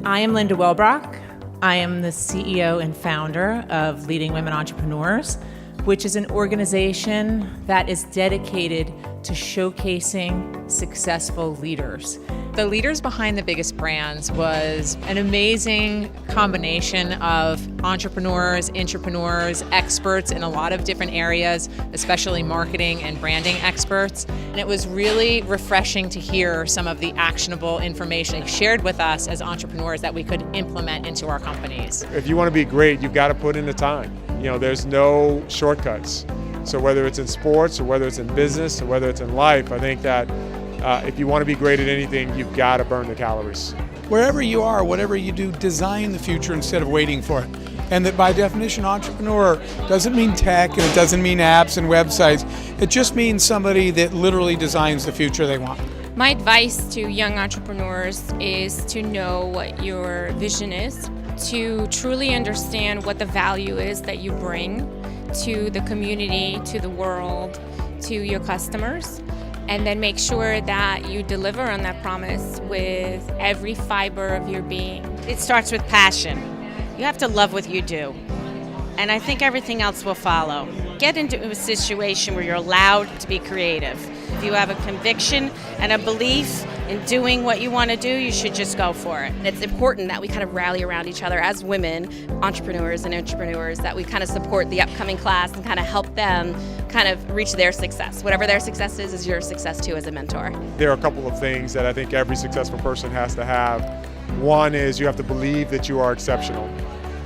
I am Linda Wellbrock. I am the CEO and founder of Leading Women Entrepreneurs, which is an organization that is dedicated to showcasing successful leaders. The leaders behind the biggest brands was an amazing combination of entrepreneurs, intrapreneurs, experts in a lot of different areas, especially marketing and branding experts. And it was really refreshing to hear some of the actionable information shared with us as entrepreneurs that we could implement into our companies. If you want to be great, you've got to put in the time. There's no shortcuts. So whether it's in sports or whether it's in business or whether it's in life, I think that if you want to be great at anything, you've got to burn the calories. Wherever you are, whatever you do, design the future instead of waiting for it. And that by definition, entrepreneur doesn't mean tech and it doesn't mean apps and websites. It just means somebody that literally designs the future they want. My advice to young entrepreneurs is to know what your vision is, to truly understand what the value is that you bring to the community, to the world, to your customers, and then make sure that you deliver on that promise with every fiber of your being. It starts with passion. You have to love what you do, and I think everything else will follow. Get into a situation where you're allowed to be creative. If you have a conviction and a belief in doing what you want to do, you should just go for it. It's important that we kind of rally around each other as women, entrepreneurs and intrapreneurs, that we kind of support the upcoming class and kind of help them kind of reach their success. Whatever their success is your success too as a mentor. There are a couple of things that I think every successful person has to have. One is you have to believe that you are exceptional.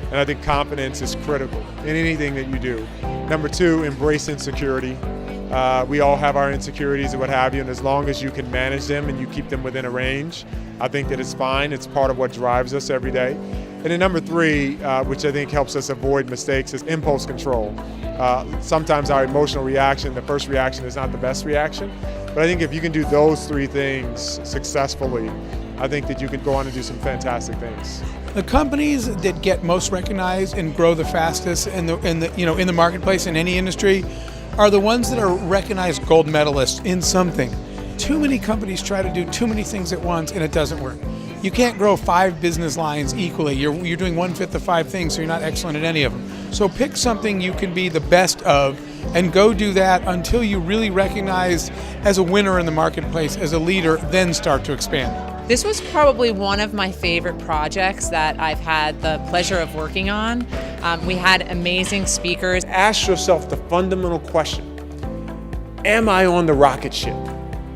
And I think confidence is critical in anything that you do. Number two, embrace insecurity. We all have our insecurities and what have you, and as long as you can manage them and you keep them within a range, I think that it's fine. It's part of what drives us every day. And then number three, which I think helps us avoid mistakes, is impulse control. Sometimes our emotional reaction, the first reaction is not the best reaction, but I think if you can do those three things successfully, I think that you can go on and do some fantastic things. The companies that get most recognized and grow the fastest in the marketplace in any industry are the ones that are recognized gold medalists in something. Too many companies try to do too many things at once and it doesn't work. You can't grow 5 business lines equally. You're doing 1/5 of 5 things, so you're not excellent at any of them. So pick something you can be the best of and go do that until you really recognize as a winner in the marketplace, as a leader, then start to expand. This was probably one of my favorite projects that I've had the pleasure of working on. We had amazing speakers. Ask yourself the fundamental question, am I on the rocket ship?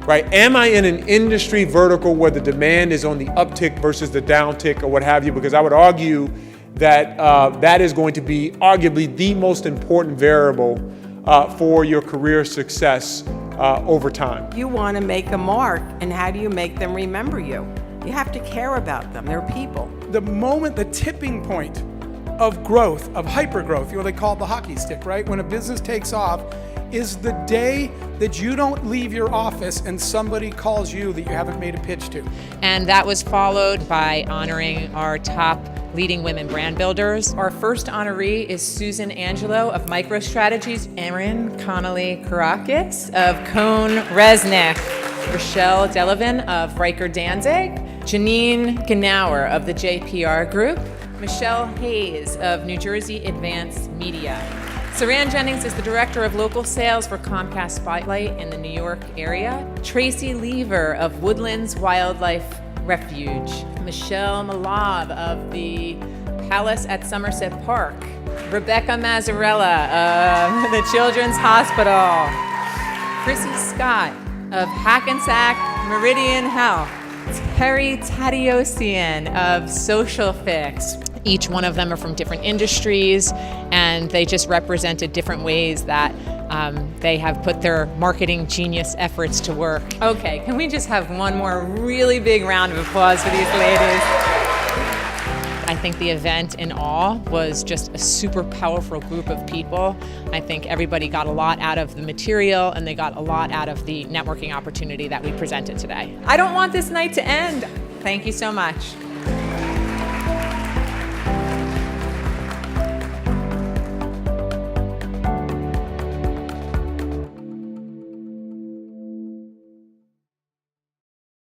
Right? Am I in an industry vertical where the demand is on the uptick versus the downtick or what have you? Because I would argue that that is going to be arguably the most important variable for your career success over time. You want to make a mark, and how do you make them remember you? You have to care about them. They're people. The moment, the tipping point of growth, of hypergrowth, they call it the hockey stick, right? When a business takes off, is the day that you don't leave your office and somebody calls you that you haven't made a pitch to. And that was followed by honoring our top leading women brand builders. Our first honoree is Susan Angelo of MicroStrategies, Erin Connolly-Karakis of Cone Resnick, Rochelle Delavin of Riker Danzig, Janine Gnauer of the JPR Group, Michelle Hayes of New Jersey Advanced Media. Saran Jennings is the Director of Local Sales for Comcast Spotlight in the New York area. Tracy Lever of Woodlands Wildlife Refuge. Michelle Malab of the Palace at Somerset Park. Rebecca Mazzarella of the Children's Hospital. Chrissy Scott of Hackensack Meridian Health. Terry Tadiosian of Socialfix. Each one of them are from different industries, and they just represented different ways that they have put their marketing genius efforts to work. Okay, can we just have one more really big round of applause for these ladies? I think the event in all was just a super powerful group of people. I think everybody got a lot out of the material, and they got a lot out of the networking opportunity that we presented today. I don't want this night to end. Thank you so much.